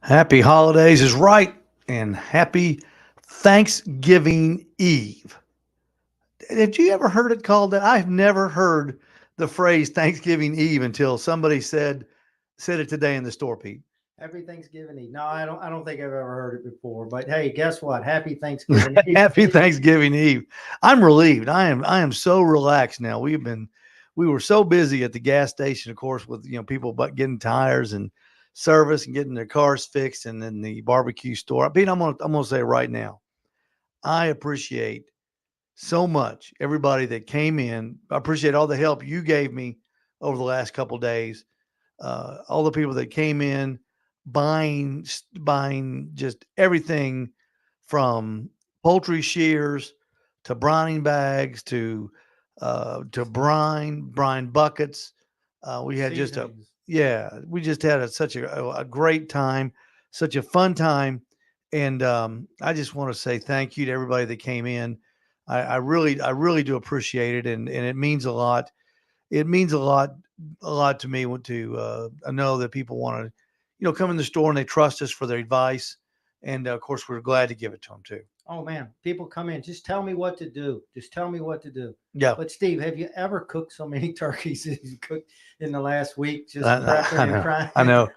Happy holidays is right, and happy Thanksgiving Eve. Have you ever heard it called that? I've never heard the phrase Thanksgiving Eve until somebody said it today in the store, Pete. Happy Thanksgiving Eve. No, I don't think I've ever heard it before. But hey, guess what? Happy Thanksgiving Eve. Happy Thanksgiving Eve. I'm relieved. I am so relaxed now. We were so busy at the gas station, of course, with people but getting tires and service and getting their cars fixed, and then the barbecue store. Pete, I'm gonna say right now, I appreciate so much everybody that came in. I appreciate all the help you gave me over the last couple of days. All the people that came in buying just everything from poultry shears to brining bags to brine buckets. We had just a Seasonings. we just had such a great time, such a fun time, and I just want to say thank you to everybody that came in. I really do appreciate it, and it means a lot. It means a lot to me to know that people want to, come in the store and they trust us for their advice, and of course we're glad to give it to them too. Oh man, people come in. Just tell me what to do. Just tell me what to do. Yeah, But Steve, have you ever cooked so many turkeys as you cooked in the last week? Just I, prepping I and know. trying. I know.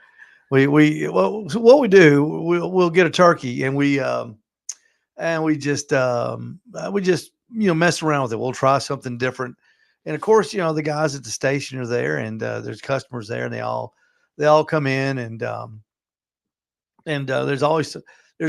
Well, so what we do, we'll get a turkey and we just mess around with it. We'll try something different, and of course the guys at the station are there, and there's customers there, and they all come in, and there's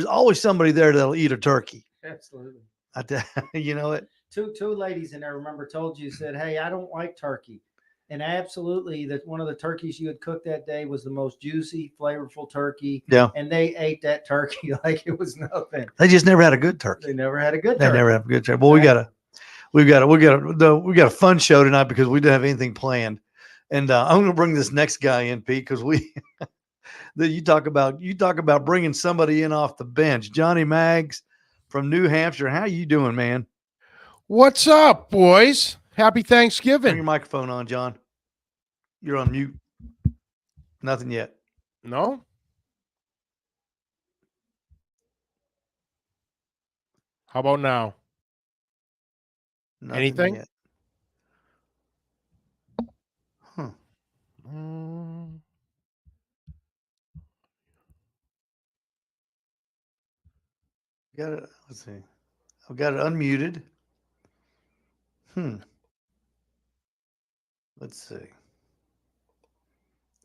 always somebody there that'll eat a turkey. Absolutely. I tell you know it. Two ladies in there, remember, told you, said, "Hey, I don't like turkey." And absolutely, that one of the turkeys you had cooked that day was the most juicy, flavorful turkey. Yeah, And they ate that turkey like it was nothing. they just never had a good turkey. They never had a good They turkey. never have a good turkey. Well, we got a fun show tonight because we don't have anything planned, and I'm going to bring this next guy in, Pete, because you talk about bringing somebody in off the bench. Johnny Maggs from New Hampshire. How you doing, man? What's up, boys? Happy Turn your Thanksgiving. microphone on, John. You're on mute. Nothing yet. No? How about now? Nothing Anything? yet. Huh. Mm, Got it. Let's see. I've got it unmuted. Let's see.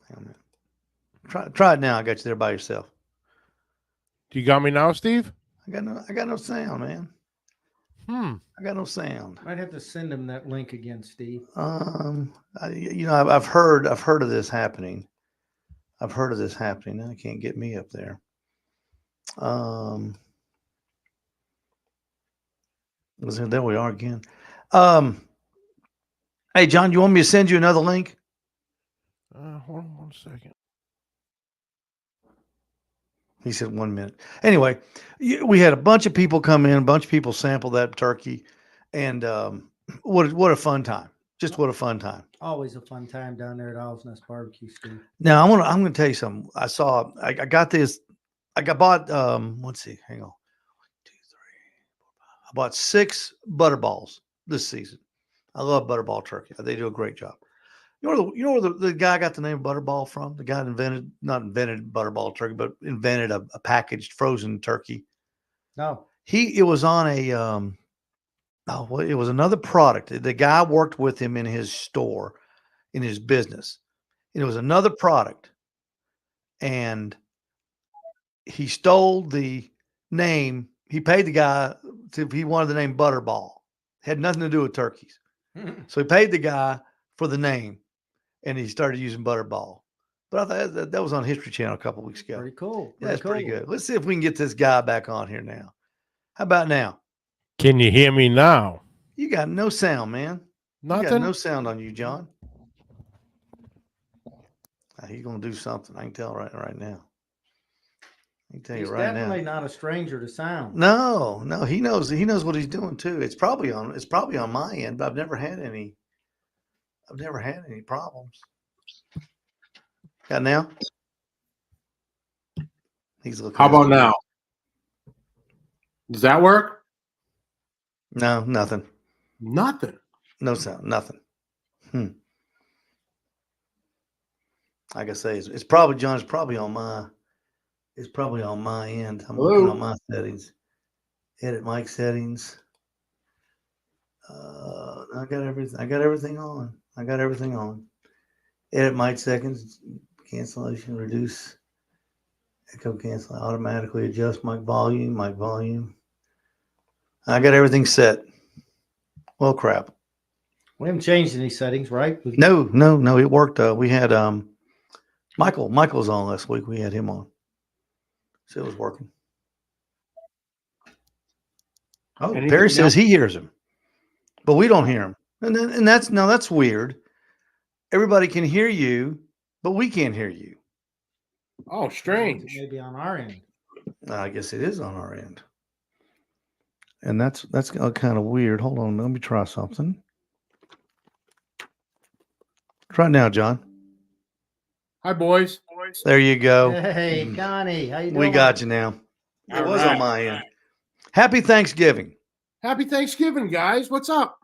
Hang on a minute. Try it now. I got you there by yourself. You got me now, Steve? I got no sound, man. I got no sound. Might have to send them that link again, Steve. I've heard of this happening. I've heard of this happening. Now I can't get me up there. There we are again. Hey, John, you want me to send you another link? Hold on 1 second. He said 1 minute. Anyway, we had a bunch of people come in, a bunch of people sample that turkey, and what a fun time! Just what a fun time. Always a fun time down there at Owl's Nest Barbecue, Steve. Now I'm gonna tell you something. I got this. Bought let's see, hang on. 1, 2, 3, 4, 5. I bought 6 butterballs this season. I love butterball turkey. They do a great job. You know where the guy got the name Butterball from? The guy that not invented butterball turkey, but invented a packaged frozen turkey. No. It was on a it was another product. The guy worked with him in his store, in his business. And it was another product, and he stole the name. He paid the guy he wanted the name Butterball. Had nothing to do with turkeys. So he paid the guy for the name. and he started using Butterball. But I thought that was on History Channel a couple weeks ago. Pretty cool. Yeah, that's pretty cool. good. Let's see if we can get this guy back on here now. How about now? Can you hear me now? You got no sound, man. You got Nothing. no sound on you, John. He's gonna do something. I can tell right now. I can tell He's you right definitely now. not a stranger to sound. No, he knows what he's doing too. It's probably on my end, but I've never had any problems. Got now? He's looking. How about now? Does that work? No, nothing. Nothing. No sound, nothing. Like I say, it's probably John. It's probably on my end. I'm looking on my settings. Edit mic settings. I got everything on. Edit mic seconds. Cancellation. Reduce. Echo cancel. Automatically adjust mic volume. I got everything set. Well, crap. We haven't changed any settings, right? No. It worked. We had Michael was on last week. We had him on. So it was working. Oh, Anything Perry says else? he hears him, but we don't hear him. And that's weird. Everybody can hear you, but we can't hear you. Oh, strange. Maybe on our end. I guess it is on our end. And that's kind of weird. Hold on, let me try something. Try it now, John. Hi, boys. There you go. Hey, Connie, how you doing? We got you now. It All was on right. my end. Happy Thanksgiving. Happy Thanksgiving, guys. What's up?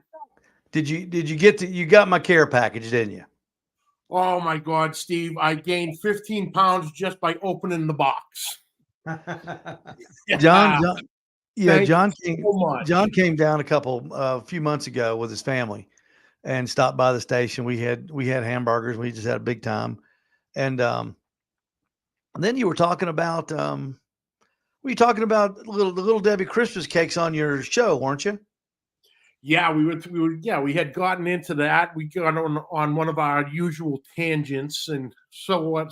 Did you got my care package, didn't you? Oh my God, Steve! I gained 15 pounds just by opening the box. John, Thank John you came, so much. John came down a few months ago with his family and stopped by the station. We had hamburgers. We just had a big time. And then you were talking about the little Debbie Christmas cakes on your show, weren't you? Yeah, we had gotten into that. We got on one of our usual tangents, and someone,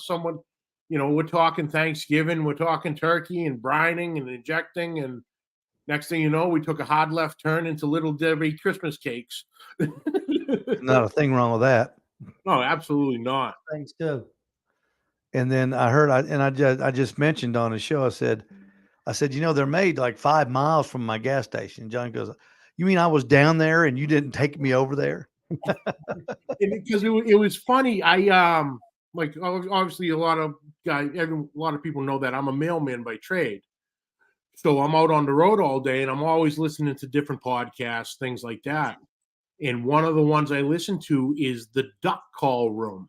we're talking Thanksgiving, we're talking turkey and brining and injecting, and next thing you know, we took a hard left turn into Little Debbie Christmas cakes. Not a thing wrong with that. No, absolutely not. Thanks too. And then I just mentioned on the show, I said, they're made like 5 miles from my gas station. John goes, "You mean I was down there and you didn't take me over there?" Because it was funny. I like obviously a lot of people know that I'm a mailman by trade. So I'm out on the road all day and I'm always listening to different podcasts, things like that. And one of the ones I listen to is the Duck Call Room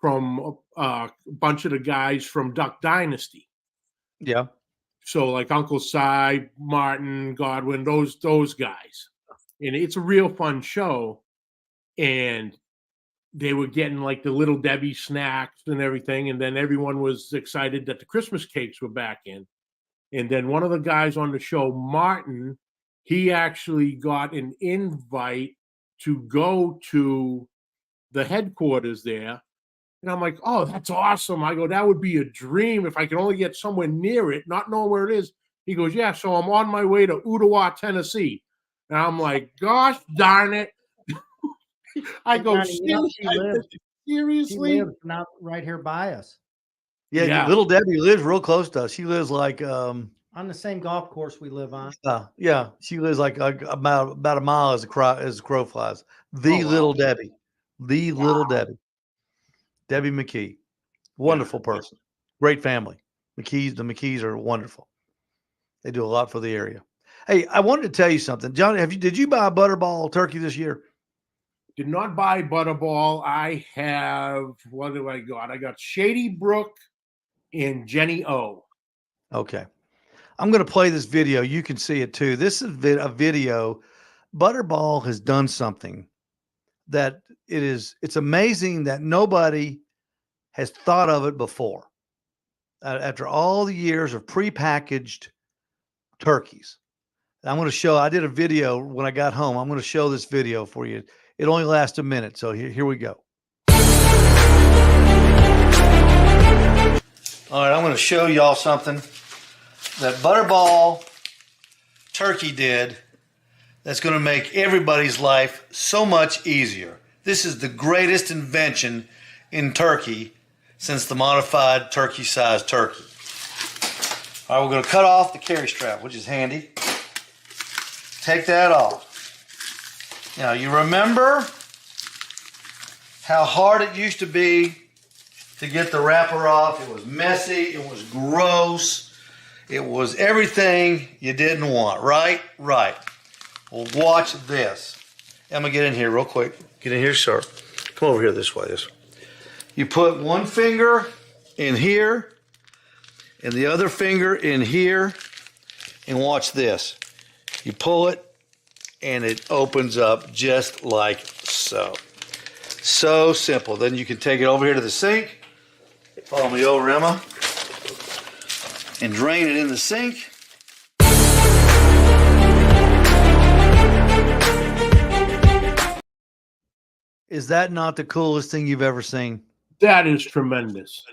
from a bunch of the guys from Duck Dynasty. Yeah. So like Uncle Si, Martin, Godwin, those guys. And it's a real fun show. And they were getting like the Little Debbie snacks and everything. And then everyone was excited that the Christmas cakes were back in. And then one of the guys on the show, Martin, he actually got an invite to go to the headquarters there. And I'm like, oh, that's awesome. I go, that would be a dream if I could only get somewhere near it, not knowing where it is. He goes, yeah, so I'm on my way to Ottawa, Tennessee. And I'm like, gosh darn it. I go, seriously? She lives not right here by us. Yeah. Little Debbie lives real close to us. She lives like on the same golf course we live on. Yeah, she lives like about a mile as a crow flies. Little Debbie, Little Debbie, Debbie McKee, wonderful person, great family. The McKees are wonderful. They do a lot for the area. Hey, I wanted to tell you something, John. Did you buy a Butterball turkey this year? Did not buy Butterball. I have, what do I got? I got Shady Brook and Jenny O. Okay. I'm going to play this video. You can see it too. This is a video. Butterball has done something that it's amazing that nobody has thought of it before. After all the years of prepackaged turkeys. I'm going to show, I did a video when I got home. I'm going to show this video for you. It only lasts a minute. So here we go. All right, I'm going to show y'all something that Butterball Turkey did that's going to make everybody's life so much easier. This is the greatest invention in turkey since the modified turkey-sized turkey. All right, we're going to cut off the carry strap, which is handy. Take that off. Now, you remember how hard it used to be to get the wrapper off? It was messy, it was gross, it was everything you didn't want, right? Right. Well, watch this. I'm gonna get in here real quick. Get in here, sir. Come over here this way. This way. You put one finger in here and the other finger in here, and watch this. You pull it and it opens up just like so. So simple. Then you can take it over here to the sink. Follow me over, Emma. And drain it in the sink. Is that not the coolest thing you've ever seen? That is tremendous.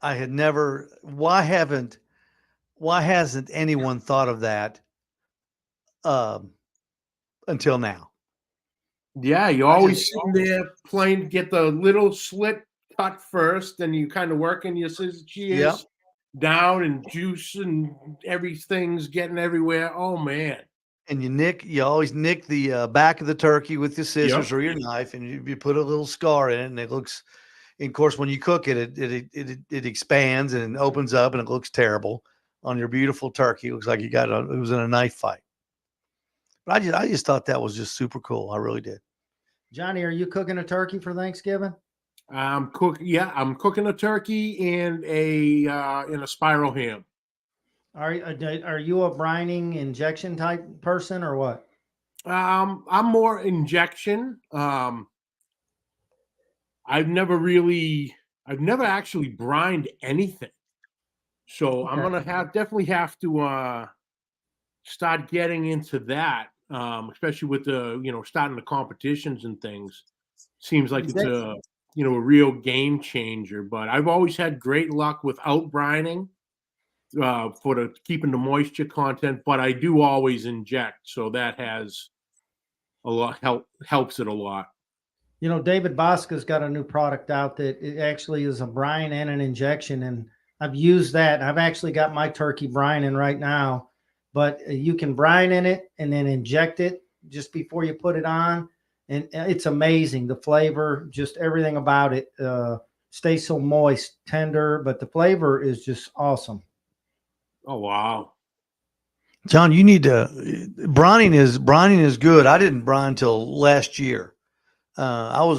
I had never. Why hasn't anyone thought of that until now? Yeah, you always sitting there playing, get the little slit cut first, and you kind of working your scissors Yep. down, and juice and everything's getting everywhere. Oh man. And you always nick the back of the turkey with your scissors Yep. or your knife, and you put a little scar in it, and it looks. And of course, when you cook it, it expands and it opens up, and it looks terrible on your beautiful turkey. It looks like it was in a knife fight. But I just thought that was just super cool. I really did. Johnny, are you cooking a turkey for Thanksgiving? I'm cooking a turkey and a spiral ham. Are you a brining injection type person or what? I'm more injection. I've never actually brined anything. So I'm Okay. gonna definitely have to start getting into that, especially with the starting the competitions and things. Seems like it's a real game changer. But I've always had great luck without brining for keeping the moisture content. But I do always inject, so that has a lot helps it a lot. You know, David Bosca's got a new product out that it actually is a brine and an injection, and I've used that. I've actually got my turkey brining right now, but you can brine in it and then inject it just before you put it on, and it's amazing. The flavor, just everything about it, stays so moist, tender, but the flavor is just awesome. Oh wow! John, you need to. Brining is good. I didn't brine till last year. I'm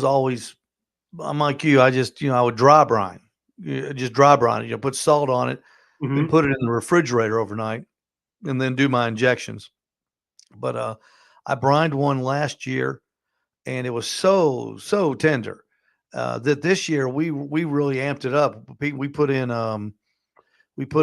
like you. I would dry brine, just dry brine it. Put salt on it and put it in the refrigerator overnight, and then do my injections. But I brined one last year, and it was so tender that this year we really amped it up. We put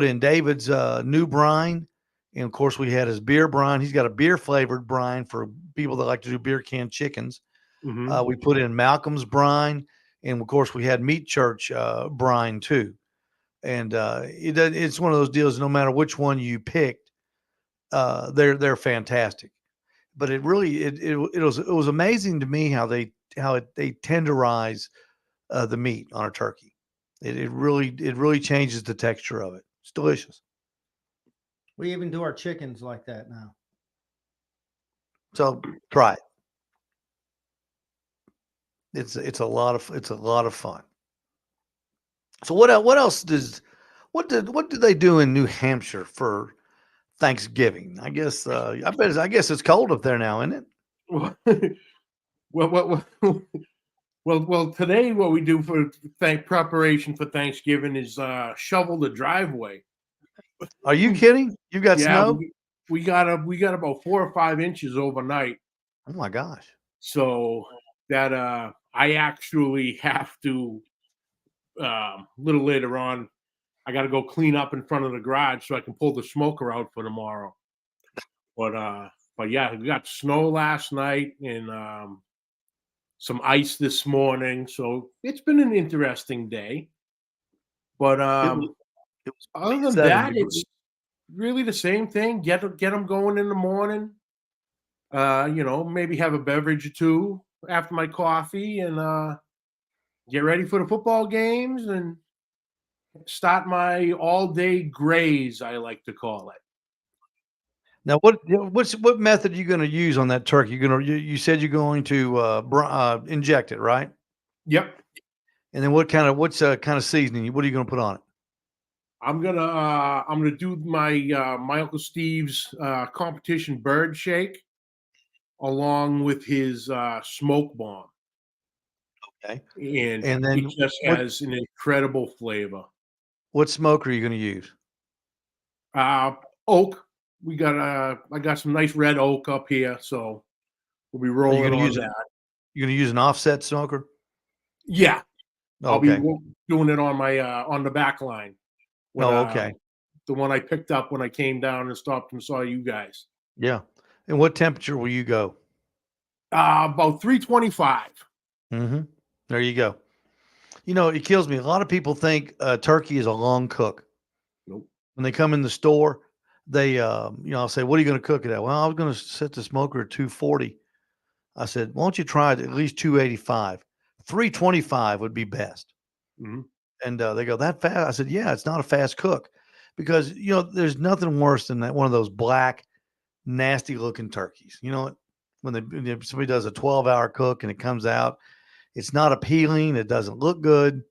in David's new brine, and of course we had his beer brine. He's got a beer flavored brine for people that like to do beer canned chickens. We put in Malcolm's brine, and of course we had Meat Church brine too. And it's one of those deals. No matter which one you picked, they're fantastic. But it really it was amazing to me how they tenderize the meat on a turkey. It really changes the texture of it. It's delicious. We even do our chickens like that now. So try it. It's a lot of fun. So what else what do they do in New Hampshire for Thanksgiving? I guess I guess it's cold up there now, isn't it? Well, today what we do for preparation for Thanksgiving is shovel the driveway. Are you kidding? You got snow? We got about 4 or 5 inches overnight. Oh my gosh. So that I actually have to a little later on, I got to go clean up in front of the garage so I can pull the smoker out for tomorrow. But yeah, we got snow last night and some ice this morning. So it's been an interesting day. But Other than 7 that, degrees. it's really the same thing. Get them going in the morning. Maybe have a beverage or two after my coffee, and get ready for the football games and start my all-day graze, I like to call it. Now, what method are you going to use on that turkey? You said you're going to inject it, right? Yep. And then what's kind of seasoning? What are you going to put on it? I'm gonna do my Uncle Steve's competition bird shake along with his smoke bomb, Okay. and And then it just has an incredible flavor. what smoke are you going to use? Oak. I got some nice red oak up here, so we'll be Are you rolling going to on use that. You're going to use an offset smoker? Yeah, I'll be Okay. doing it on my on the back line. With, Oh, okay. The one I picked up when I came down and stopped and saw you guys. Yeah. And what temperature will you go? About 325. Mm-hmm. There you go. It kills me. A lot of people think turkey is a long cook. Nope. When they come in the store, they, I'll say, "What are you going to cook it at?" Well, I was going to set the smoker at 240. I said, "Why don't you try it at least 285? 325 would be best." Mhm. And they go, "That fast?" I said, "Yeah, it's not a fast cook because there's nothing worse than that one of those black, nasty looking turkeys. When somebody does a 12-hour cook and it comes out, it's not appealing. It doesn't look good.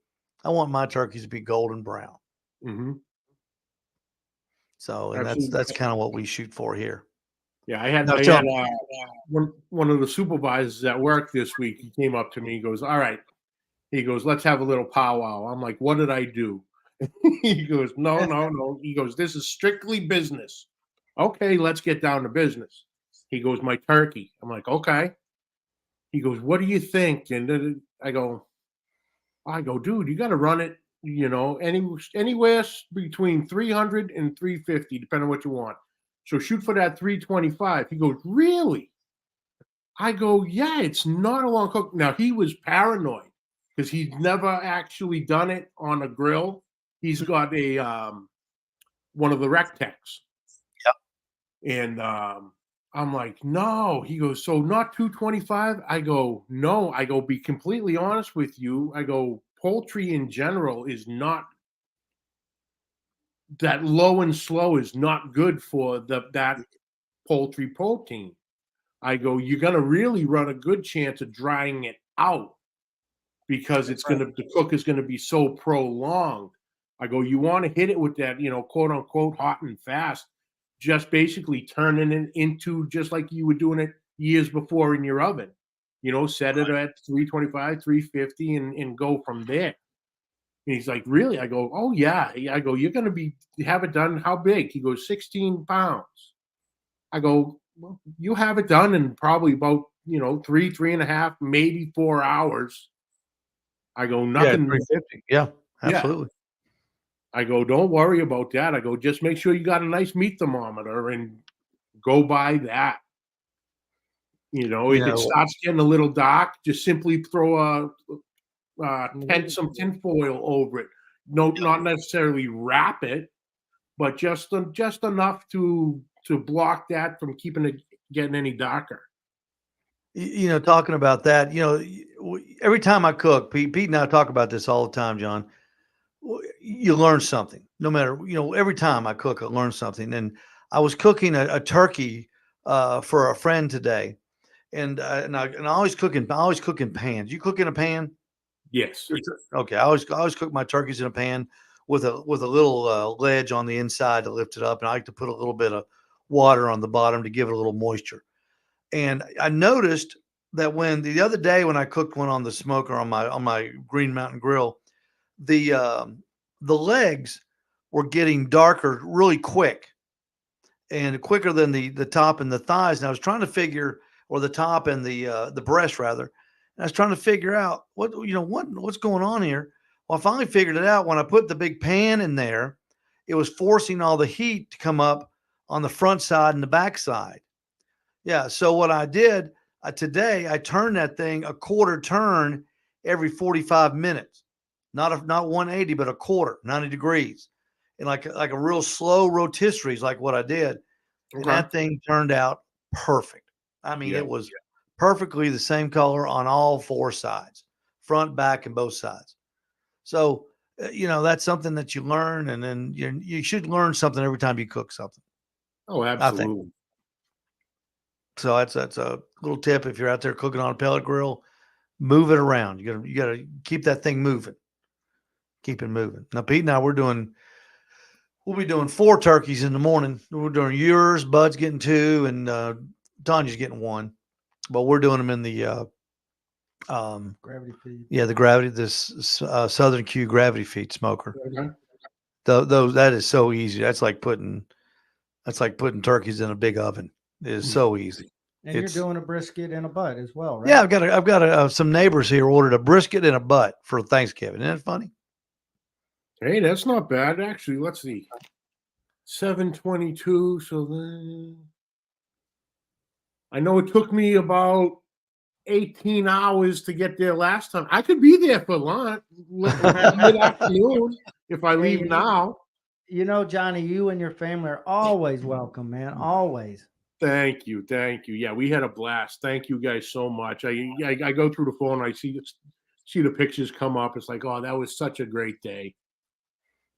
I want my turkeys to be golden brown. Mhm. So, and that's Absolutely. kind of what we shoot for here. Yeah, I had Now, tell me, one of the supervisors at work this week. He came up to me. He goes, "All right." He goes, "Let's have a little powwow." I'm like, "What did I do?" He goes, "No, no, no." He goes, "This is strictly business." Okay, let's get down to business. He goes, "My turkey." I'm like, "Okay." He goes, "What do you think?" And then I go, "Dude, you got to run it, anywhere between 300 and 350, depending on what you want. So shoot for that 325." He goes, "Really?" I go, "Yeah, it's not a long cook." Now he was paranoid because he's never actually done it on a grill. He's got a one of the Rectex, and I'm like, "No." He goes, "So not 225?" I go, "No." I go, "Be completely honest with you." I go, "Poultry in general is not that low and slow is not good for that poultry protein." I go, "You're gonna really run a good chance of drying it out because the cook is gonna be so prolonged." I go, "You want to hit it with that, quote unquote hot and fast, just basically turning it into just like you were doing it years before in your oven. Set it at 325, 350 and go from there." And he's like, "Really?" I go, "Oh yeah." I go, "You're gonna have it done how big?" He goes, 16 pounds. I go, "Well, you have it done in probably about, 3.5, maybe 4 hours." I go, Yeah, "Nothing." 350. Yeah, Yeah. absolutely. I go, "Don't worry about that." I go, "Just make sure you got a nice meat thermometer and go by that." You If it know, starts getting a little dark, just simply throw some tinfoil over it. No, not necessarily wrap it, but just enough to block that from keeping it getting any darker. talking about that, every time I cook, Pete and I talk about this all the time, John. You learn something, no matter, every time I cook, I learn something. And I was cooking a turkey for a friend today, and I always cook in pans. You cook in a pan? Yes. Okay, I always cook my turkeys in a pan with a little ledge on the inside to lift it up, and I like to put a little bit of water on the bottom to give it a little moisture. And I noticed that when the other day when I cooked one on the smoker on my Green Mountain Grill, the legs were getting darker really quick and quicker than the top and the thighs. And I was trying to figure, or the top and the breast rather. And I was trying to figure out what's going on here. Well, I finally figured it out when I put the big pan in there. It was forcing all the heat to come up on the front side and the back side. Yeah. So what I did today, I turned that thing a quarter turn every 45 minutes, not 180, but a quarter, 90 degrees. in like a real slow rotisserie is like what I did. And Okay. that thing turned out perfect. I mean, Yeah. it was perfectly the same color on all four sides, front, back, and both sides. So, that's something that you learn, and then you should learn something every time you cook something. Oh, I think absolutely. so. That's a little tip if you're out there cooking on a pellet grill. Move it around. You gotta keep that thing moving. Keep it moving. Now, Pete and I, we'll be doing 4 turkeys in the morning. We're doing yours, Bud's getting 2, and Tanya's getting 1. But we're doing them in the Gravity feed. the gravity, this Southern Q gravity feed smoker. Okay. Those that is so easy. That's like putting turkeys in a big oven. It is so easy. And It's- you're doing a brisket and a butt as well, right? Yeah, I've got some neighbors here ordered a brisket and a butt for Thanksgiving. Isn't that funny? Hey, that's not bad actually. Let's see. 7:22. So then I know it took me about 18 hours to get there last time. I could be there for lunch mid-afternoon if I leave now. You know, Johnny, you and your family are always welcome, man. Always. Thank you. Yeah, we had a blast. Thank you guys so much. I go through the phone, I see the pictures come up. It's like, oh, that was such a great day.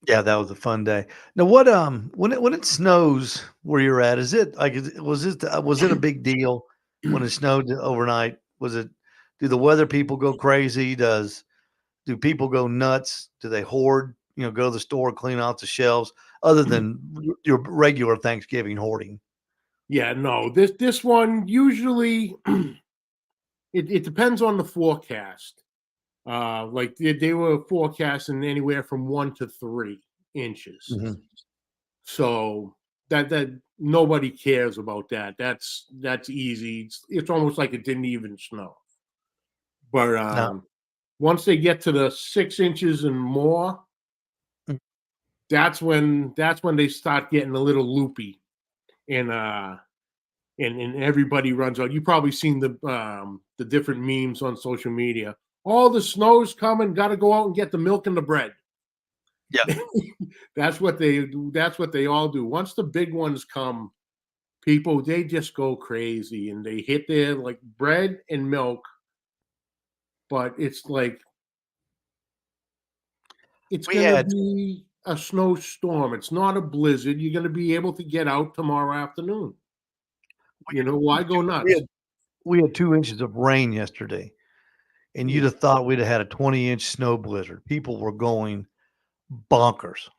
Yeah, that was a fun day. Now, what when it snows where you're at, is it like was it a big deal when it snowed overnight? Do the weather people go crazy? Do people go nuts? Do they hoard? Go to the store, clean off the shelves, other than your regular Thanksgiving hoarding? Yeah, no, this one usually it depends on the forecast. Like they were forecasting anywhere from 1 to 3 inches. Mhm. So that nobody cares about that. That's easy. It's almost like it didn't even snow. But No. once they get to the 6 inches and more, Mm. that's when they start getting a little loopy, and everybody runs out. You've probably seen the different memes on social media. All the snow's coming, got to go out and get the milk and the bread. Yeah. That's what they do. That's what they all do. Once the big ones come, people, they just go crazy and they hit their like bread and milk. But it's like it's We gonna had- be a snowstorm. It's not a blizzard. You're gonna be able to get out tomorrow afternoon. Why go nuts? We had 2 inches of rain yesterday, and you'd have thought we'd have had a 20-inch snow blizzard. People were going bonkers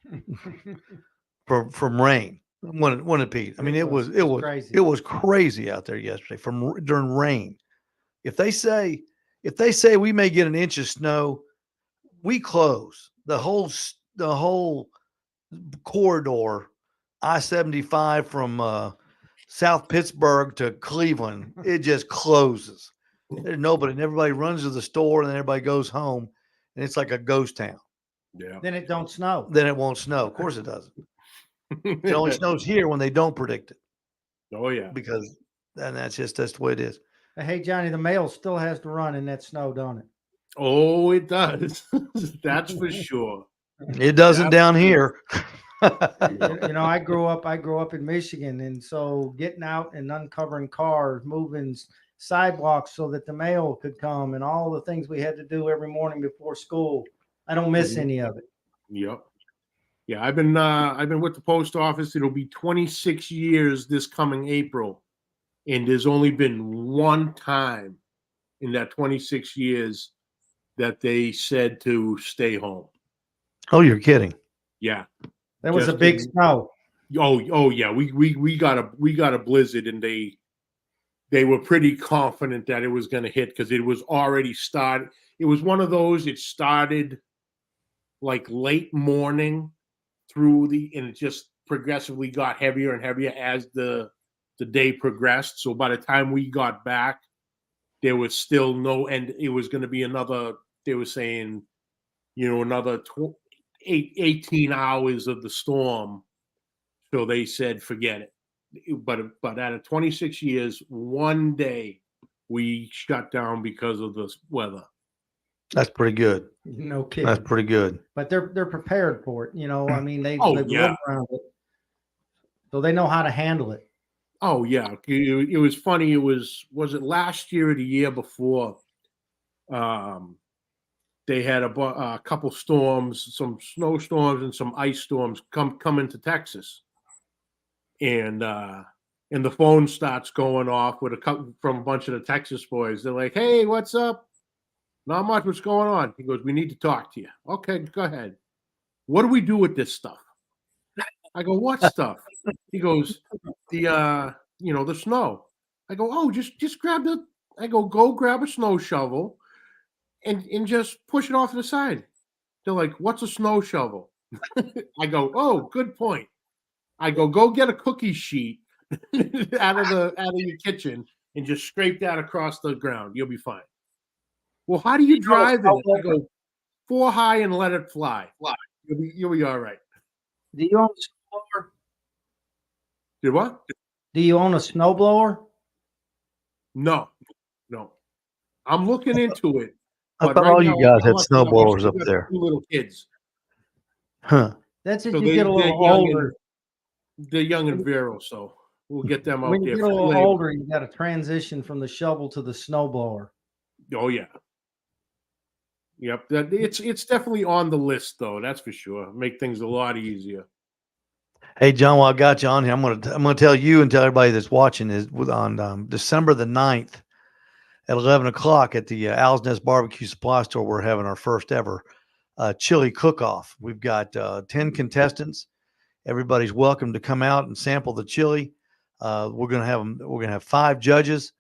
from rain. When it Pete? I mean, it was crazy. it was crazy out there yesterday during rain. If they say we may get an inch of snow, we close the whole corridor, I-75 from South Pittsburgh to Cleveland. It just closes. There's nobody, and everybody runs to the store, and then everybody goes home, and it's like a ghost town. Yeah. Then it don't snow. Then it won't snow. Of course it doesn't. It only snows here when they don't predict it, Oh yeah. because and that's the way it is. Hey, Johnny, the mail still has to run in that snow, don't it? Oh, it does. That's for sure. It doesn't down here. I grew up in Michigan, and so getting out and uncovering cars, moving sidewalks so that the mail could come, and all the things we had to do every morning before school. I don't miss any of it. Yep. Yeah, I've been with the post office. It'll be 26 years this coming April, and there's only been one time in that 26 years that they said to stay home. Oh, you're kidding. Yeah. There was Just a big didn't- snow. Oh yeah. We got a blizzard, and they were pretty confident that it was going to hit because it was already started. It was one of those. It started like late morning and it just progressively got heavier and heavier as the day progressed. So by the time we got back, there was still no end. It was going to be another. They were saying, another 18 hours of the storm. So they said, forget it. But out of 26 years, one day we shut down because of the weather. That's pretty good. No That's kidding. pretty good. But they're prepared for it. I mean, Oh, they've yeah. lived around it, so they know how to handle it. Oh yeah, it was funny. Was it last year or the year before? They had a couple storms, some snowstorms and some ice storms come into Texas, and the phone starts going off with a couple from a bunch of the Texas boys. They're like, "Hey, what's up? Not much. What's going on?" He goes, "We need to talk to you." Okay, go ahead. What do we do with this stuff? I go, "What stuff?" He goes, the snow. I go, "Oh, just grab the." I go grab a snow shovel and just push it off to the side. They're like, "What's a snow shovel?" I go, "Oh, good point." I go get a cookie sheet out of your kitchen and just scrape that across the ground. You'll be fine. Well, how do you drive it? I go 4 high and let it fly. You'll be all right. Do you own a snowblower? Did what? Do you own a snowblower? No. I'm looking into it. I But thought right all now, you guys I'm had lucky enough, I've snowblowers still up got there. 2 little kids. Huh. That's if So you get a they're little young older. they're young and virile, so we'll get them out When you there get a little later. older, you got to transition from the shovel to the snowblower. Oh yeah. Yep. That it's definitely on the list though, that's for sure. Make things a lot easier. Hey, John, while I got you on here, I'm gonna tell you and tell everybody that's watching is on December the 9th at 11 o'clock at the Owl's Nest Barbecue Supply Store. We're having our first ever chili cook-off. We've got 10 contestants. Everybody's welcome to come out and sample the chili. We're gonna have 5 judges.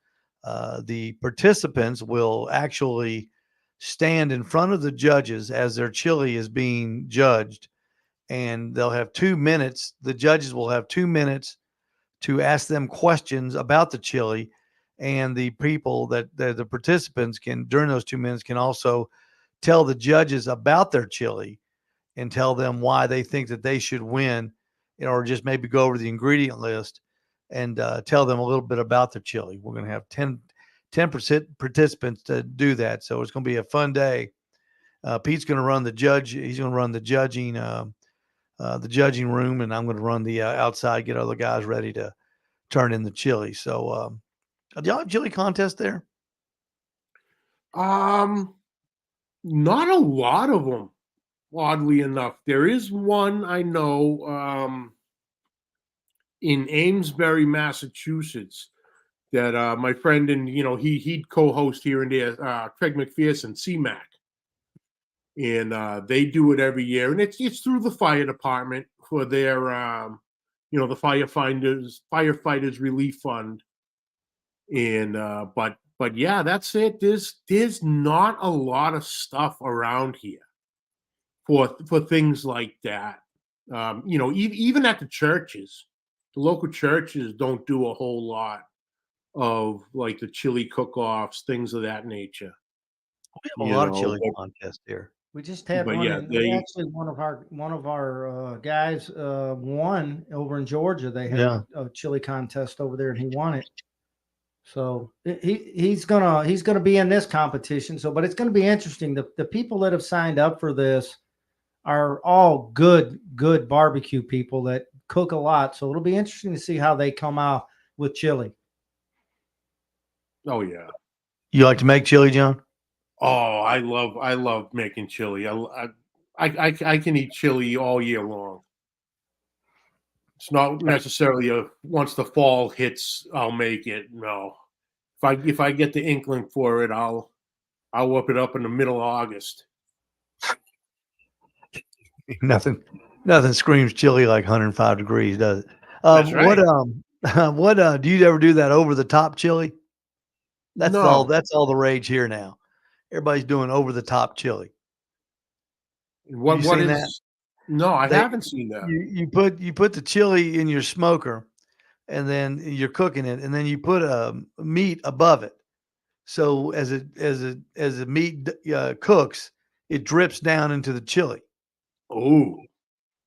The participants will actually stand in front of the judges as their chili is being judged, and they'll have 2 minutes. The judges will have 2 minutes to ask them questions about the chili, and the people that the participants can during those 2 minutes can also tell the judges about their chili and tell them why they think that they should win, or just maybe go over the ingredient list and tell them a little bit about their chili. We're going to have 10% participants to do that. So it's going to be a fun day. Pete's going to run the judge. He's going to run the judging room, and I'm going to run the outside, get other guys ready to turn in the chili. So do y'all have chili contest there? Not a lot of them, oddly enough. There is one I know in Amesbury, Massachusetts, that my friend and he'd co-host here and there, Craig McPherson, CMAC, and they do it every year, and it's through the fire department for their the firefighters relief fund, and but yeah, that's it. There's not a lot of stuff around here for things like that. Even at the churches, the local churches don't do a whole lot of like the chili cook-offs, things of that nature. We have a lot of chili contests here. We just had But one. yeah, Actually, one of our guys won over in Georgia. They had a chili contest over there, and he won it. So he's gonna be in this competition. So, but it's gonna be interesting. The people that have signed up for this are all good barbecue people that cook a lot. So it'll be interesting to see how they come out with chili. Oh yeah. You like to make chili, John? Oh, I love making chili. I can eat chili all year long. It's not necessarily once the fall hits, I'll make it. No, if I get the inkling for it, I'll whip it up in the middle of August. Nothing screams chili like 105 degrees, does it? That's right. What do you ever do that over the top chili? That's No. That's all the rage here now. Everybody's doing over the top chili. What is that? No, I haven't seen that. You put the chili in your smoker, and then you're cooking it, and then you put meat above it. So as the meat cooks, it drips down into the chili. Oh.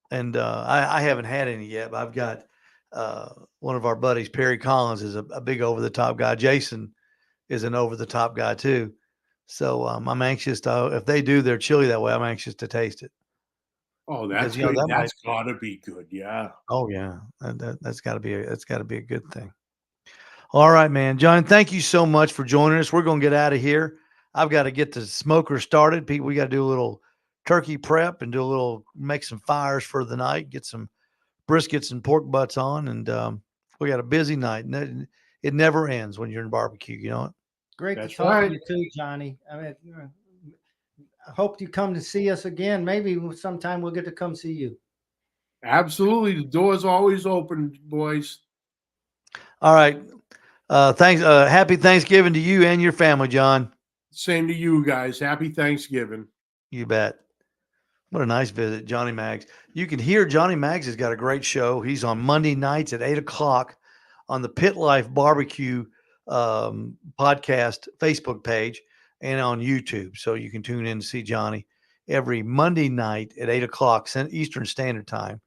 And I haven't had any yet, but I've got one of our buddies, Perry Collins, is a big over the top guy. Jason is an over the top guy too. So I'm anxious to, if they do their chili that way, I'm anxious to taste it. Oh, that's Because, you know, good. that might, That's gotta be good. Yeah. oh yeah, that's got to be that's got to be a good thing. All right, man, John, thank you so much for joining us. We're gonna get out of here. I've got to get the smoker started. Pete, we got to do a little turkey prep and do a little make some fires for the night. Get some briskets and pork butts on, and we got a busy night. It never ends when you're in barbecue. You know it. Great That's to talk right. to you too, Johnny. I mean, I hope you come to see us again. Maybe sometime we'll get to come see you. Absolutely. The door's always open, boys. All right. Thanks. Happy Thanksgiving to you and your family, John. Same to you guys. Happy Thanksgiving. You bet. What a nice visit, Johnny Maggs. You can hear Johnny Maggs has got a great show. He's on Monday nights at 8:00 on the Pit Life Barbecue podcast Facebook page and on YouTube. So you can tune in to see Johnny every Monday night at 8:00 Eastern Standard Time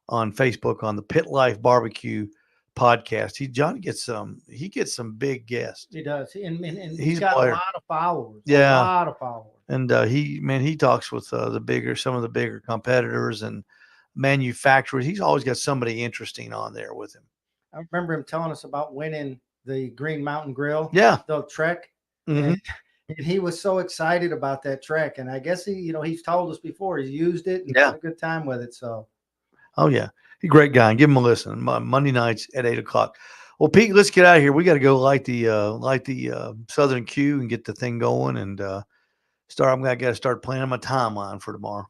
on Facebook on the Pit Life Barbecue podcast. Johnny gets some big guests. He does, and He's he's a got a player. lot of followers. Yeah. A lot of followers. And he talks with some of the bigger competitors and manufacturers. He's always got somebody interesting on there with him. I remember him telling us about winning the Green Mountain Grill, Yeah. the Trek, Mhm. and he was so excited about that Trek. And I guess he's told us before he's used it and Yeah. had a good time with it. So Oh yeah, he's a great guy. Give him a listen. Monday nights at 8:00. Well, Pete, let's get out of here. We got to go light the Southern Q and get the thing going and start. I got to start planning my timeline for tomorrow.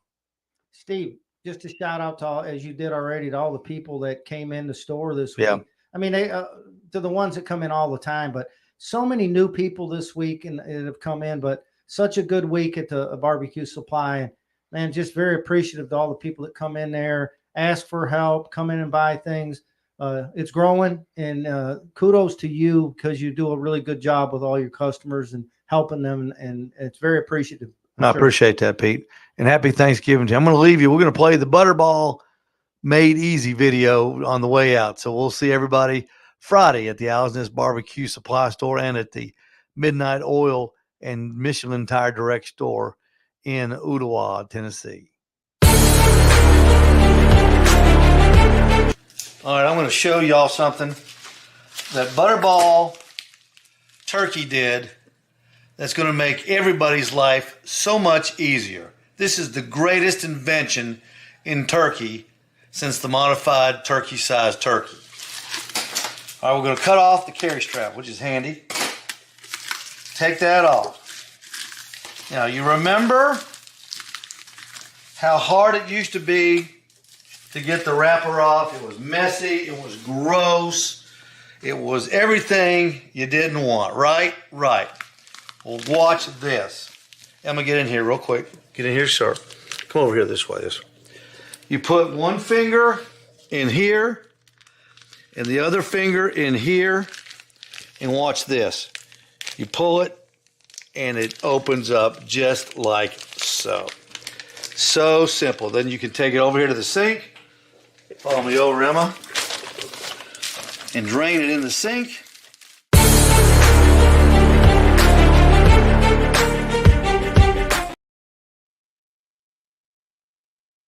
Steve, just a shout out to all, as you did already, to all the people that came in the store this Yeah. week. I mean, they to the ones that come in all the time, but so many new people this week and have come in. But such a good week at the Barbecue Supply, and man, just very appreciative to all the people that come in there, ask for help, come in and buy things. It's growing, and kudos to you because you do a really good job with all your customers and helping them, and it's very appreciative. I appreciate that, Pete. And happy Thanksgiving to you. I'm going to leave you. We're going to play the Butterball Made Easy video on the way out. So we'll see everybody Friday at the Owl's Nest Barbecue Supply Store and at the Midnight Oil and Michelin Tire Direct Store in Ottawa, Tennessee. All right, I'm going to show y'all something that Butterball Turkey did that's going to make everybody's life so much easier. This is the greatest invention in turkey since the modified turkey-sized turkey. All right, we're going to cut off the carry strap, which is handy. Take that off. Now, you remember how hard it used to be to get the wrapper off? It was messy. It was gross. It was everything you didn't want, right? Right. Well, watch this. I'm going to get in here real quick. Get in here, sir. Come over here this way. You put one finger in here and the other finger in here, and watch this. You pull it and it opens up just like so. So simple. Then you can take it over here to the sink. Follow me over, Emma. And drain it in the sink.